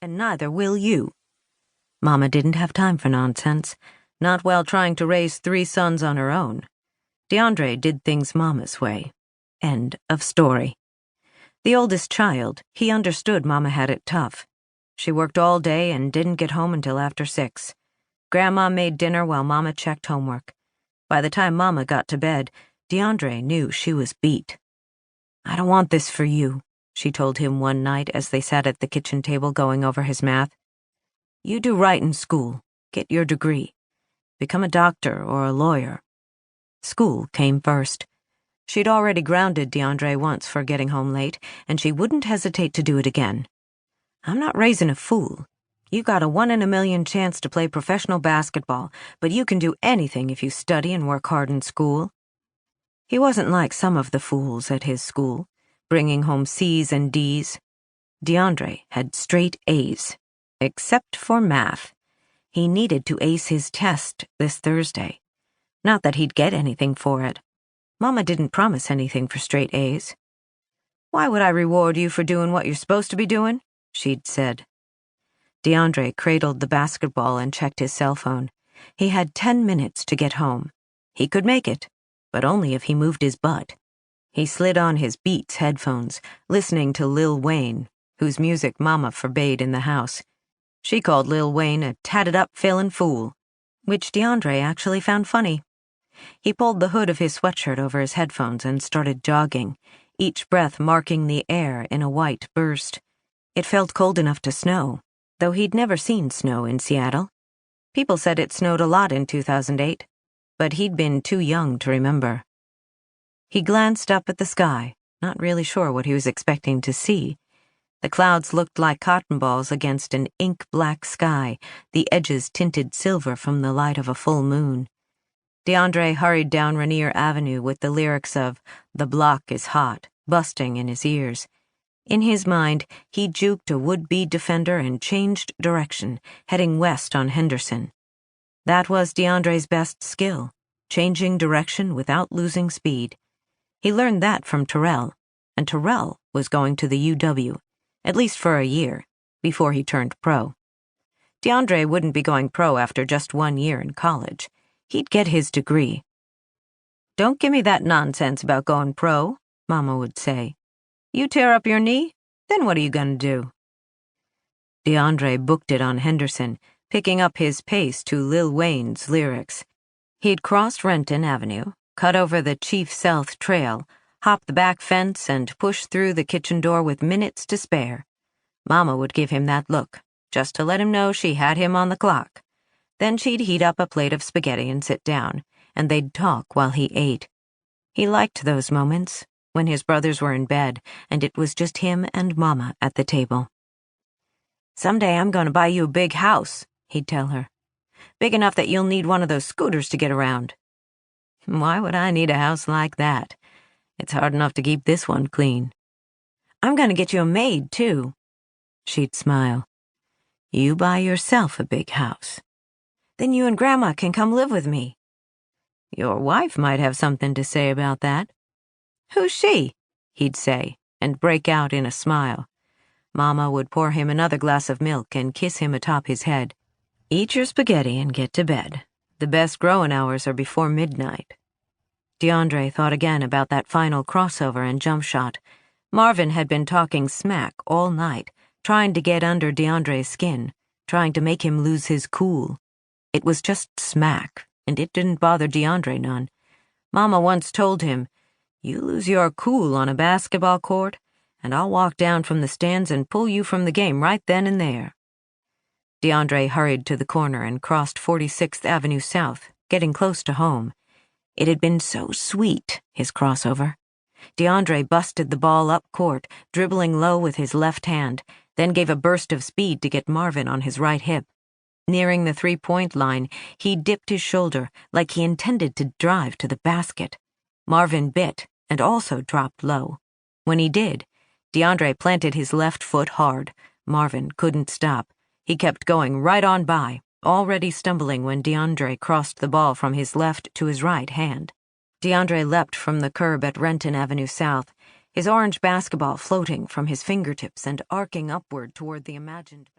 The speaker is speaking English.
and neither will you. Mama didn't have time for nonsense, not while trying to raise 3 sons on her own. DeAndre did things Mama's way. End of story. The oldest child, he understood Mama had it tough. She worked all day and didn't get home until after 6. Grandma made dinner while Mama checked homework. By the time Mama got to bed, DeAndre knew she was beat. "I don't want this for you," she told him one night as they sat at the kitchen table going over his math. "You do right in school, get your degree, become a doctor or a lawyer." School came first. She'd already grounded DeAndre once for getting home late, and she wouldn't hesitate to do it again. "I'm not raising a fool. You got a 1 in a million chance to play professional basketball, but you can do anything if you study and work hard in school." He wasn't like some of the fools at his school, bringing home C's and D's. DeAndre had straight A's, except for math. He needed to ace his test this Thursday. Not that he'd get anything for it. Mama didn't promise anything for straight A's. "Why would I reward you for doing what you're supposed to be doing?" she'd said. DeAndre cradled the basketball and checked his cell phone. He had 10 minutes to get home. He could make it, but only if he moved his butt. He slid on his Beats headphones, listening to Lil Wayne, whose music Mama forbade in the house. She called Lil Wayne a tatted-up fillin' fool, which DeAndre actually found funny. He pulled the hood of his sweatshirt over his headphones and started jogging, each breath marking the air in a white burst. It felt cold enough to snow, though he'd never seen snow in Seattle. People said it snowed a lot in 2008, but he'd been too young to remember. He glanced up at the sky, not really sure what he was expecting to see. The clouds looked like cotton balls against an ink-black sky, the edges tinted silver from the light of a full moon. DeAndre hurried down Rainier Avenue with the lyrics of "The Block is Hot" busting in his ears. In his mind, he juked a would-be defender and changed direction, heading west on Henderson. That was DeAndre's best skill, changing direction without losing speed. He learned that from Terrell, and Terrell was going to the UW, at least for a year, before he turned pro. DeAndre wouldn't be going pro after just 1 year in college. He'd get his degree. "Don't give me that nonsense about going pro," Mama would say. "You tear up your knee, then what are you gonna do?" DeAndre booked it on Henderson, picking up his pace to Lil Wayne's lyrics. He'd crossed Renton Avenue, cut over the Chief South Trail, hopped the back fence, and pushed through the kitchen door with minutes to spare. Mama would give him that look, just to let him know she had him on the clock. Then she'd heat up a plate of spaghetti and sit down, and they'd talk while he ate. He liked those moments, when his brothers were in bed, and it was just him and Mama at the table. "Someday I'm going to buy you a big house," he'd tell her. "Big enough that you'll need one of those scooters to get around." "Why would I need a house like that? It's hard enough to keep this one clean." "I'm going to get you a maid, too." She'd smile. "You buy yourself a big house. Then you and Grandma can come live with me." "Your wife might have something to say about that." "Who's she?" he'd say, and break out in a smile. Mama would pour him another glass of milk and kiss him atop his head. "Eat your spaghetti and get to bed. The best growing hours are before midnight." DeAndre thought again about that final crossover and jump shot. Marvin had been talking smack all night, trying to get under DeAndre's skin, trying to make him lose his cool. It was just smack, and it didn't bother DeAndre none. Mama once told him, "You lose your cool on a basketball court, and I'll walk down from the stands and pull you from the game right then and there." DeAndre hurried to the corner and crossed 46th Avenue South, getting close to home. It had been so sweet, his crossover. DeAndre busted the ball up court, dribbling low with his left hand, then gave a burst of speed to get Marvin on his right hip. Nearing the three-point line, he dipped his shoulder like he intended to drive to the basket. Marvin bit and also dropped low. When he did, DeAndre planted his left foot hard. Marvin couldn't stop. He kept going right on by, already stumbling when DeAndre crossed the ball from his left to his right hand. DeAndre leapt from the curb at Renton Avenue South, his orange basketball floating from his fingertips and arcing upward toward the imagined